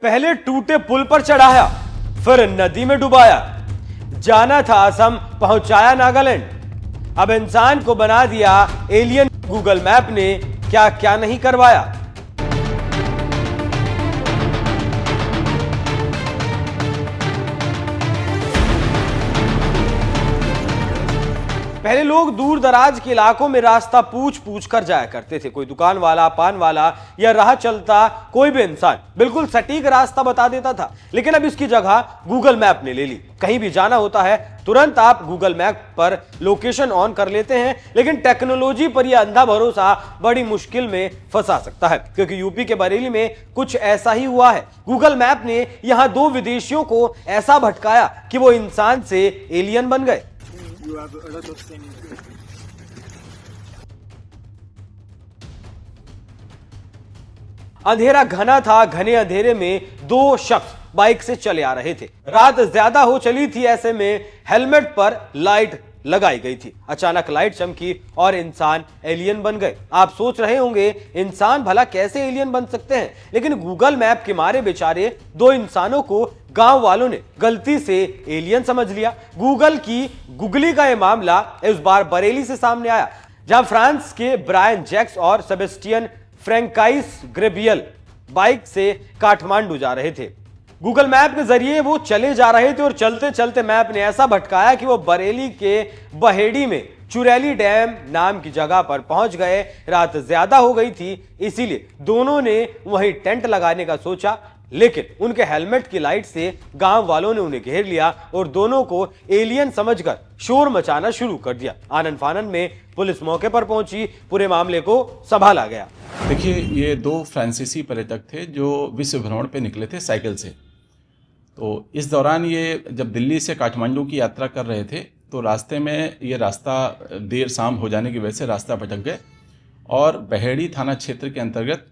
पहले टूटे पुल पर चढ़ाया, फिर नदी में डुबाया। जाना था असम, पहुंचाया नागालैंड। अब इंसान को बना दिया एलियन। गूगल मैप ने क्या क्या नहीं करवाया। पहले लोग दूर दराज के इलाकों में रास्ता पूछ पूछ कर जाया करते थे। कोई दुकान वाला, पान वाला या राह चलता कोई भी इंसान बिल्कुल सटीक रास्ता बता देता था। लेकिन अब इसकी जगह गूगल मैप ने ले ली। कहीं भी जाना होता है, तुरंत आप गूगल मैप पर लोकेशन ऑन कर लेते हैं। लेकिन टेक्नोलॉजी पर यह अंधा भरोसा बड़ी मुश्किल में फंसा सकता है, क्योंकि यूपी के बरेली में कुछ ऐसा ही हुआ है। गूगल मैप ने यहां 2 विदेशियों को ऐसा भटकाया कि वो इंसान से एलियन बन गए। अंधेरा घना था। घने अंधेरे में 2 शख्स बाइक से चले आ रहे थे। रात ज्यादा हो चली थी, ऐसे में हेलमेट पर लाइट लगाई गई थी। अचानक लाइट चमकी और इंसान एलियन बन गए। आप सोच रहे होंगे इंसान भला कैसे एलियन बन सकते हैं, लेकिन गूगल मैप के मारे बेचारे 2 इंसानों को गांव वालों ने गलती से एलियन समझ लिया। गूगल की गुगली का यह मामला इस बार बरेली से सामने आया, जहां फ्रांस के ब्रायन जैक्स और सेबेस्टियन फ्रैंकाइस ग्रेबियल बाइक से काठमांडू जा रहे थे। गूगल मैप के जरिए वो चले जा रहे थे और चलते चलते मैप ने ऐसा भटकाया कि वो बरेली के बहेड़ी में चुरैली डैम नाम की जगह पर पहुंच गए। रात ज्यादा हो गई थी, इसीलिए दोनों ने वहीं टेंट लगाने का सोचा, लेकिन उनके हेलमेट की लाइट से गांव वालों ने उन्हें घेर लिया और दोनों को एलियन समझकर शोर मचाना शुरू कर दिया। आनन फानन में पुलिस मौके पर पहुंची, पूरे मामले को संभाला गया। देखिए, ये 2 फ्रांसीसी पर्यटक थे जो विश्व भ्रमण पे निकले थे साइकिल से। तो इस दौरान ये जब दिल्ली से काठमांडू की यात्रा कर रहे थे, तो रास्ते में ये रास्ता देर शाम हो जाने की वजह से रास्ता भटक गए और बहेड़ी थाना क्षेत्र के अंतर्गत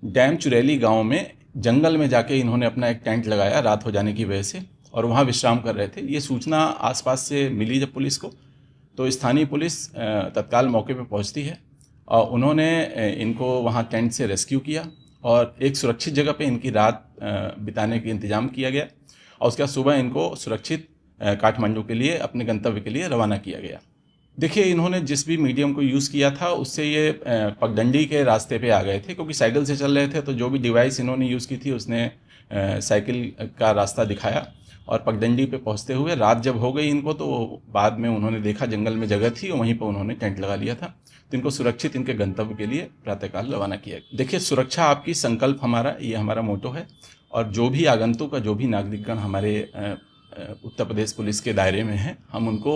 डैम चुरैली गांव में जंगल में जाके इन्होंने अपना एक टेंट लगाया रात हो जाने की वजह से, और वहाँ विश्राम कर रहे थे। ये सूचना आसपास से मिली जब पुलिस को, तो स्थानीय पुलिस तत्काल मौके पर पहुँचती है और उन्होंने इनको वहाँ टेंट से रेस्क्यू किया और एक सुरक्षित जगह पे इनकी रात बिताने का इंतजाम किया गया और उसके बाद सुबह इनको सुरक्षित काठमांडू के लिए, अपने गंतव्य के लिए रवाना किया गया। देखिए, इन्होंने जिस भी मीडियम को यूज़ किया था उससे ये पगडंडी के रास्ते पे आ गए थे, क्योंकि साइकिल से चल रहे थे। तो जो भी डिवाइस इन्होंने यूज़ की थी उसने साइकिल का रास्ता दिखाया और पगडंडी पे पहुंचते हुए रात जब हो गई इनको, तो बाद में उन्होंने देखा जंगल में जगह थी और वहीं पर उन्होंने टेंट लगा लिया था। तो इनको सुरक्षित इनके गंतव्य के लिए प्रातःकाल रवाना किया। देखिए, सुरक्षा आपकी संकल्प हमारा, ये हमारा मोटो है। और जो भी आगंतुक का जो भी नागरिकगण हमारे उत्तर प्रदेश पुलिस के दायरे में है, हम उनको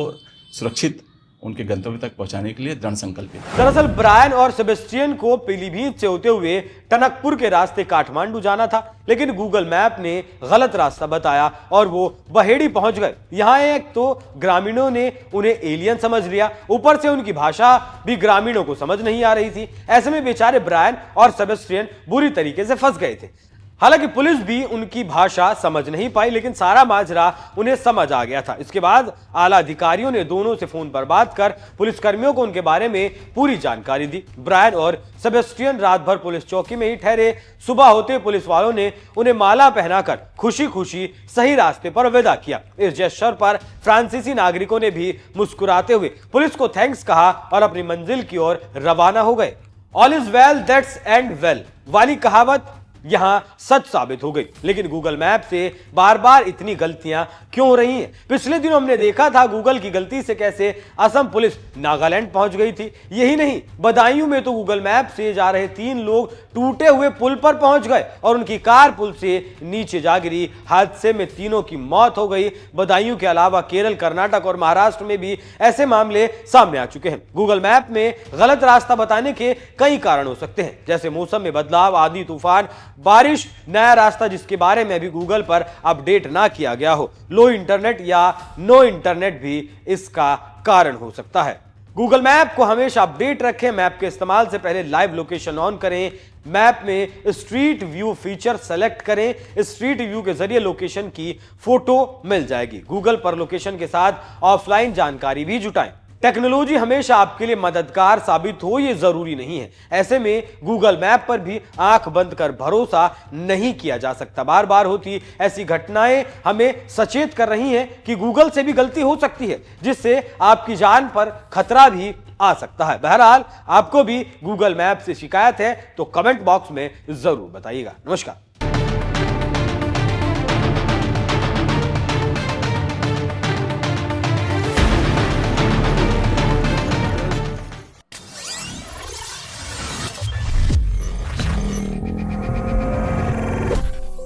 सुरक्षित उनके गंतव्य तक पहुंचाने के लिए दृढ़ संकल्पित हैं। दरअसल ब्रायन और सेबेस्टियन को पीलीभीत से होते हुए टनकपुर के रास्ते काठमांडू जाना था, लेकिन गूगल मैप ने गलत रास्ता बताया और वो बहेड़ी पहुंच गए। यहाँ एक तो ग्रामीणों ने उन्हें एलियन समझ लिया, ऊपर से उनकी भाषा भी ग्रामीणों को समझ नहीं आ रही थी। ऐसे में बेचारे ब्रायन और सेबेस्टियन बुरी तरीके से फंस गए थे। हालांकि पुलिस भी उनकी भाषा समझ नहीं पाई, लेकिन सारा माजरा उन्हें समझ आ गया था। इसके बाद आला अधिकारियों ने दोनों से फोन पर बात कर पुलिसकर्मियों को उनके बारे में पूरी जानकारी दी। ब्रायन और सेबेस्टियन रात भर पुलिस चौकी में ही ठहरे। सुबह होते पुलिस वालों ने उन्हें माला पहनाकर खुशी खुशी सही रास्ते पर विदा किया। इस जेस्चर पर फ्रांसीसी नागरिकों ने भी मुस्कुराते हुए पुलिस को थैंक्स कहा और अपनी मंजिल की ओर रवाना हो गए। All is well that's and well वाली कहावत यहां सच साबित हो गई। लेकिन गूगल मैप से बार बार इतनी गलतियां क्यों हो रही हैं? पिछले दिनों हमने देखा था गूगल की गलती से कैसे असम पुलिस नागालैंड पहुंच गई थी। यही नहीं, बदायूं में तो गूगल मैप से जा रहे 3 लोग टूटे हुए पुल पर पहुंच गए और उनकी कार पुल से नीचे जा गिरी। हादसे में तीनों की मौत हो गई। बदायूं के अलावा केरल, कर्नाटक और महाराष्ट्र में भी ऐसे मामले सामने आ चुके हैं। गूगल मैप में गलत रास्ता बताने के कई कारण हो सकते हैं, जैसे मौसम में बदलाव, आंधी तूफान, बारिश, नया रास्ता जिसके बारे में भी गूगल पर अपडेट ना किया गया हो, लो इंटरनेट या नो इंटरनेट भी इसका कारण हो सकता है। गूगल मैप को हमेशा अपडेट रखें। मैप के इस्तेमाल से पहले लाइव लोकेशन ऑन करें। मैप में स्ट्रीट व्यू फीचर सेलेक्ट करें। स्ट्रीट व्यू के जरिए लोकेशन की फोटो मिल जाएगी। गूगल पर लोकेशन के साथ ऑफलाइन जानकारी भी जुटाएं। टेक्नोलॉजी हमेशा आपके लिए मददगार साबित हो ये जरूरी नहीं है। ऐसे में गूगल मैप पर भी आंख बंद कर भरोसा नहीं किया जा सकता। बार बार होती ऐसी घटनाएं हमें सचेत कर रही हैं कि गूगल से भी गलती हो सकती है, जिससे आपकी जान पर खतरा भी आ सकता है। बहरहाल आपको भी गूगल मैप से शिकायत है तो कमेंट बॉक्स में जरूर बताइएगा। नमस्कार।